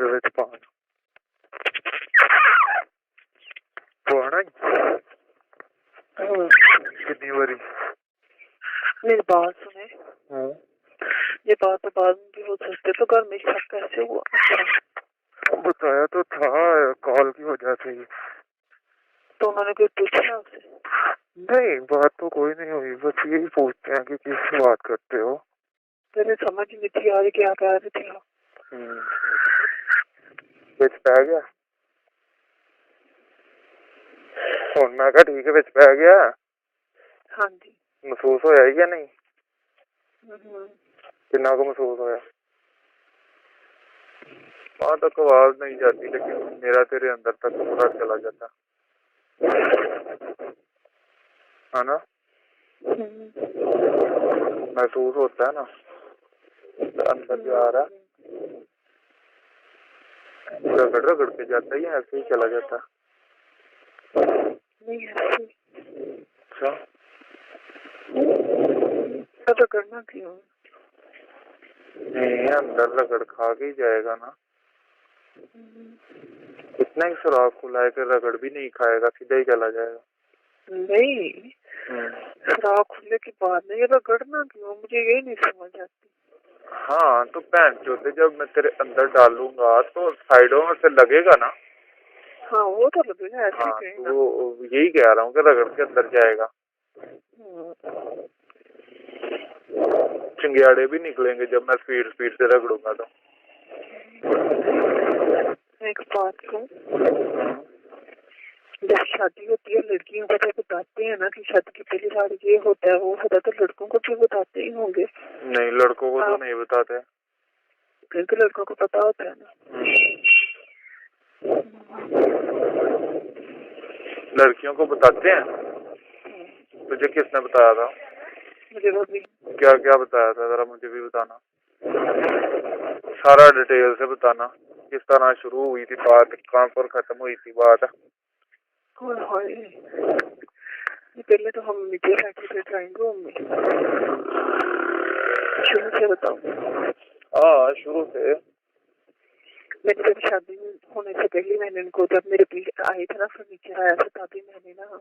मेरे विच पान पाना कितनी बारी मेरी बात सुने। ये बात तो बाद में भी हो सकते, तो घर में शक कैसे हुआ? बताया तो था कॉल की वजह से ही। तो उन्होंने कोई पूछा आपसे? नहीं, बात तो कोई नहीं हुई, बस यही पूछते हैं कि किससे बात करते हो। तेरे समझ नहीं थी यार क्या कह रहे थे आप? बिच पै गया हुण मैं कहा ठीक है बिच पै गया। हाँ जी। महसूस होया ही या नहीं? कितना को महसूस होया? वहां तक आवाज नहीं जाती, लेकिन मेरा तेरे अंदर तक पूरा चला जाता है ना। महसूस होता है ना अंदर जा रहा, रगड़ रगड़ के जाता ही ऐसे ही चला जाता। नहीं ऐसे। अच्छा तो करना क्यों? नहीं, अंदर रगड़ खा के ही जाएगा ना। इतना ही सुराख खुला है कि रगड़ भी नहीं खाएगा, सीधा ही चला जाएगा। नहीं, सुराख खुलने की बात नहीं, रगड़ना क्यों? मुझे ये नहीं समझ आती। हाँ तो बहन चोते, जब मैं तेरे अंदर डालूंगा तो साइडों में से लगेगा ना। हाँ वो तो लगेगा ऐसे। हाँ तो वो यही कह रहा हूँ कि रगड़ के अंदर जाएगा। चिंगाड़े भी निकलेंगे जब मैं स्पीड स्पीड से रगड़ूंगा तो। एक बात को, जब शादी होती है लड़कियों को तो बताते हैं ना कि शादी की पहली रात ये होता है वो होता है, तो लड़कों को भी बताते ही होंगे। नहीं, लड़कों को तो नहीं बताते, क्योंकि लड़कों को पता होता है ना। लड़कियों को बताते हैं। तुझे किसने बताया था? मुझे वो भी। क्या क्या बताया था, जरा मुझे भी बताना, सारा डिटेल से बताना। किस तरह शुरू हुई थी बात, कहाँ पर खत्म हुई थी बात? पहले तो हम नीचे बैठे थे ड्राइंग रूम में। शुरू से बताओ। हाँ शुरू से। मैंने जब शादी होने से पहले मैंने इनको, जब मेरे पीछे आए थे ना फर्नीचर आया था, तभी मैंने ना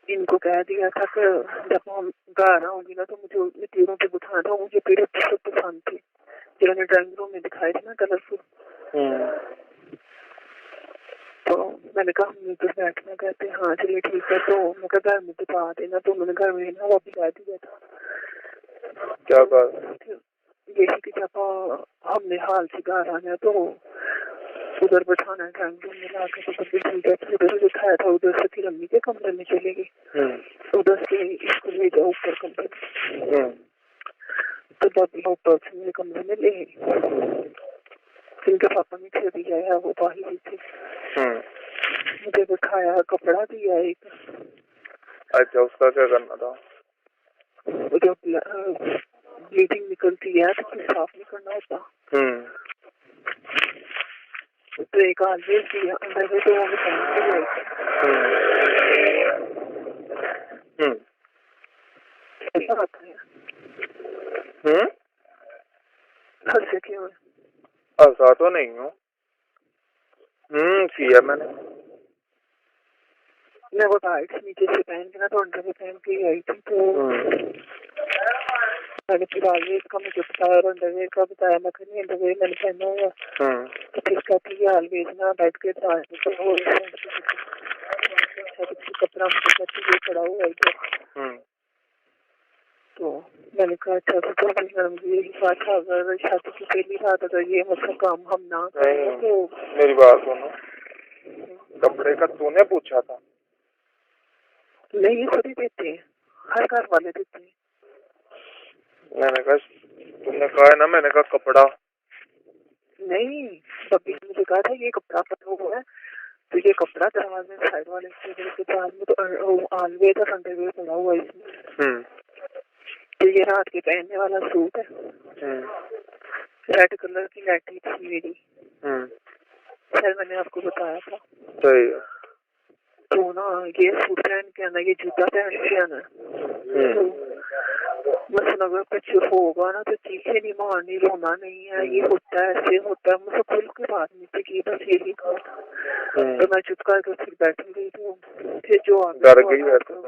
इनको कह दिया था कि जब हम घर आऊंगी ना तो मुझे उनमें पेड़ों पे बिठाना था। मुझे पेड़ बहुत पसंद थे जो मैंने ड्राइंग रूम में दिखाए थे ना, कलरफुल। तो मैंने कहा हम नीचे बैठना, कहते हाँ चलिए ठीक है। तो मैं कहा घर में दिखा देना, तो उन्होंने घर में ना वो दिखा दिया था। क्या बात? यही कि जब हमने हाल से घर आना तो उधर बैठाना ड्राइंग रूम में लाकर, तो फिर ठीक है। फिर उधर दिखाया था, उधर से फिर अम्मी के कमरे में चले गए, उधर से इसको ले जाओ ऊपर कमरे में। तो बबी ऊपर से मेरे कमरे में ले गई। इनके पापा ने फिर दिया है, वो बाहर थे। मुझे दिखाया, कपड़ा दिया एक। अच्छा, उसका क्या करना था? जब ब्लीडिंग निकलती है तो फिर साफ नहीं करना होता। तो एक आदमी दिया अंदर में, तो वो पहन के गए। ऐसा आता है। हंसे क्यों? हंसा तो नहीं हूँ। किया मैंने। मैं वो टाइट नीचे से पहन के ना, तो अंदर में पहन के आई थी। तो मैंने फिर आगे इसका मुझे बताया और अंडरवेयर का बताया। मैं नहीं अंडरवेयर मैंने पहना हुआ। तो फिर कहती है ऑलवेज ना बैठ के कपड़ा मुझे कहती ये पड़ा हुआ है इधर। तो मैंने कहा अच्छा तो मुझे यही बात था, अगर शादी की पहली रात अगर ये मतलब काम हम ना करें तो। मेरी बात सुनो, कपड़े का तूने पूछा था? नहीं, ये खुद ही देते हैं, हर घर वाले देते हैं। मैंने कहा तुमने कहा है ना, मैंने कहा कपड़ा नहीं, बब्बी ने मुझे कहा था ये कपड़ा पता हुआ है, तो ये कपड़ा दरवाजे साइड वाले के पास में तो ऑलवेज का अंडरवेयर पड़ा हुआ है इसमें। तो ये रात के पहनने वाला सूट है, रेड कलर की लैटी थी मेरी। सर मैंने आपको बताया था। सही है। तो ना ये सूट पहन के आना, ये जूता पहन के आना। तो बस अगर कुछ होगा ना तो चीखें नहीं मारनी, रोना नहीं है, ये होता है ऐसे होता है, मुझे खुल के बात नहीं थी कि बस यही कहा था। तो मैं चुप करके फिर बैठ गई। तो फिर जो डर गई वैसे तो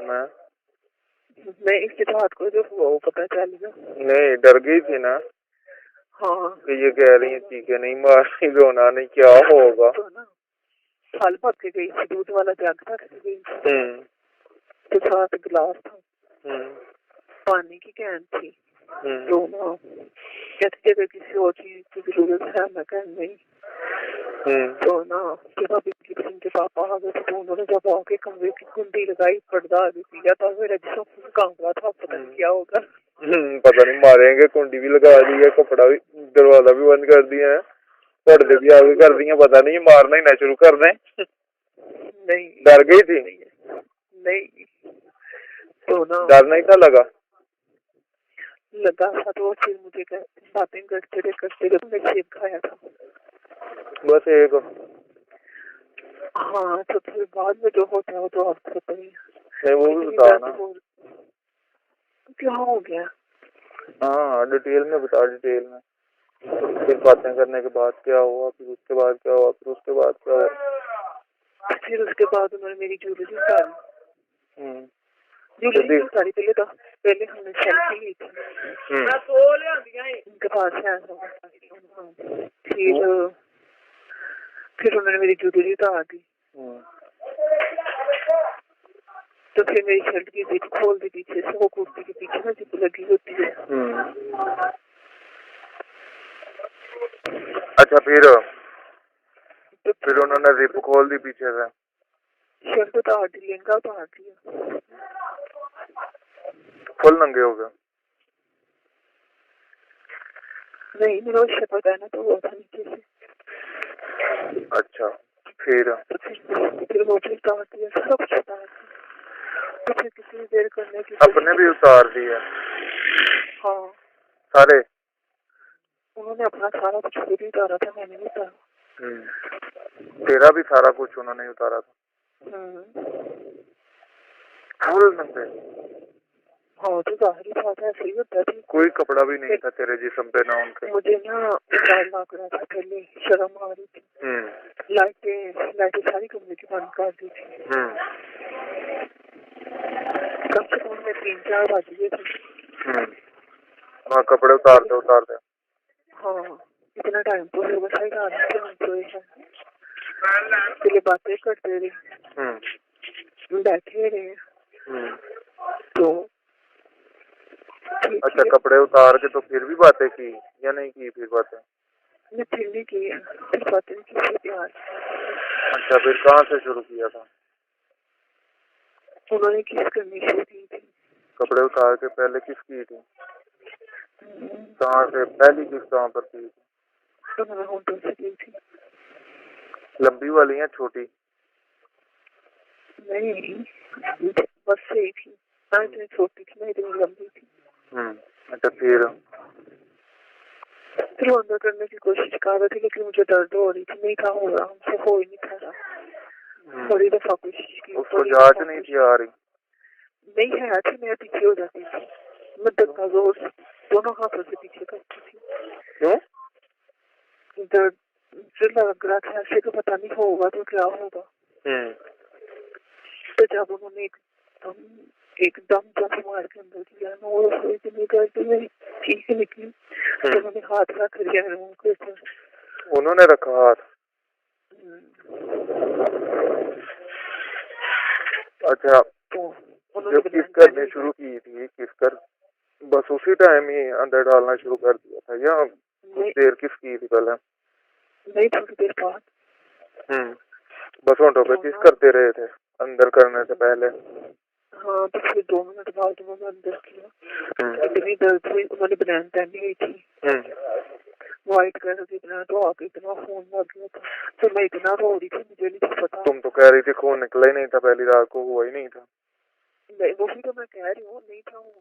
मैं इस बात को जो हुआ वो पता चल गया। नहीं डर गई थी ना। हाँ कि ये कह रही है चीखें नहीं मारनी, रोना नहीं, क्या होगा। तो ना फल भर के गई थी, दूध वाला जग रख के गई थी, तो साथ गिलास था, पानी की कैन थी। तो ना कहती अगर किसी और चीज की जरूरत है, मैं कह नहीं। तो ना जब अभी सिंह के पापा आ गए तो उन्होंने जब आके कमरे की कुंडी लगाई, पर्दा आगे किया, तो मेरा जिसम कांप रहा था, पता नहीं क्या होगा। पता नहीं मारेंगे, कुंडी भी लगा दी है, कपड़ा भी, दरवाजा भी बंद कर दिया है, पर्दे भी आगे कर दिए, पता नहीं मारना ही ना शुरू कर दें। नहीं डर गई थी? नहीं तो ना डर नहीं था लगा था। तो फिर मुझे बातें करते रहे मैं सेब खाया था बस एक। हाँ तो फिर बाद में जो होता है वो तो आपको पता ही है। नहीं वो भी बता ना, क्या हो गया। हाँ डिटेल में बता, डिटेल में। फिर बातें करने के बाद क्या हुआ, फिर उसके बाद क्या हुआ, फिर उसके बाद क्या हुआ। फिर उसके बाद उन्होंने मेरी ज्वेलरी उतारी। ज्वेलरी उतारी पहले हमने सेल्फी ली थी, उनके पास है। फिर उन्होंने मेरी ज्वेलरी उतार दी। तो फिर मेरी शर्ट की जिप खोल दी पीछे से, वो कुर्ती के पीछे ना जिप लगी होती है। अच्छा फिर उन्होंने जिप खोल दी पीछे से, शर्ट उतार दी, लहंगा उतार दिया, फुल नंगे हो गए। नहीं मेरा उससे पता है ना, तो वो था नीचे से। अच्छा फिर वो भी उतार दिया, सब कुछ उतार दिया। तो फिर किसी देर करने की अपने भी उतार दिया? हाँ सारे? उन्होंने अपना सारा कुछ खुद ही उतारा था, मैंने नहीं उतारा। तेरा भी सारा कुछ उन्होंने उतारा था? फुल नंगे? हाँ तो जाहिर बात है, ऐसे ही होता था। कोई कपड़ा भी नहीं था तेरे जिस्म पे ना उनके? मुझे ना डर लग रहा था, पहले शर्म आ रही थी। लाइटें सारी कमरे की बंद कर दी थी। कम से कम मैं 3-4 बज गए थे। हाँ कपड़े उतार दे। हाँ इतना टाइम तो होगा, सही आदमी से हम सोए हैं, पहले बातें करते रहे, बैठे रहे। तो अच्छा कपड़े उतार के तो फिर भी बातें की या नहीं की? फिर बातें फिर नहीं की, फिर बातें की प्यार। अच्छा फिर कहाँ से शुरू किया था? उन्होंने किस करनी शुरू की थी? कपड़े उतार के पहले किस की थी? कहाँ से पहली किस कहाँ पर की थी? उन्होंने होटल से की थी। लंबी वाली या छोटी? नहीं बस से ही थी, ना इतनी छोटी थी ना इतनी लंबी थी। अच्छा फिर वो अंदर करने की कोशिश कर रही थी, लेकिन मुझे दर्द हो रही थी, नहीं था हो रहा, हमसे हो ही नहीं था रहा। बड़ी दफा कोशिश की, उसको जांच नहीं थी आ रही? नहीं है थी, मैं पीछे हो जाती थी, मैं धक्का जोर से दोनों हाथों से पीछे करती थी। क्यों? दर्द लग रहा था ऐसे तो पता नहीं होगा तो क्या होगा। तो जब उन्होंने एकदम जब मार के अंदर किया ना, वो इतनी दर्द मेरी चीख निकली, तो उन्होंने हाथ रख दिया उनके ऊपर। उन्होंने रखा हाथ? अच्छा तो जब किस करने शुरू की थी, किस कर बस उसी टाइम ही अंदर डालना शुरू कर दिया था या कुछ देर किस की थी पहले? नहीं थोड़ी देर बाद। बस होंठों पे किस करते रहे थे अंदर करने से पहले? हाँ तो फिर 2 मिनट बाद उन्होंने अंदर किया। इतनी दर्द हुई, उन्होंने बनान पहनी हुई थी, व्हाइट कलर की बनान, तो आगे इतना खून लग गया था, तो मैं इतना रो रही थी, मुझे नहीं पता। तुम तो कह रही थी खून निकला ही नहीं था, पहली रात को हुआ ही नहीं था। नहीं वो भी तो मैं कह रही हूँ, नहीं था।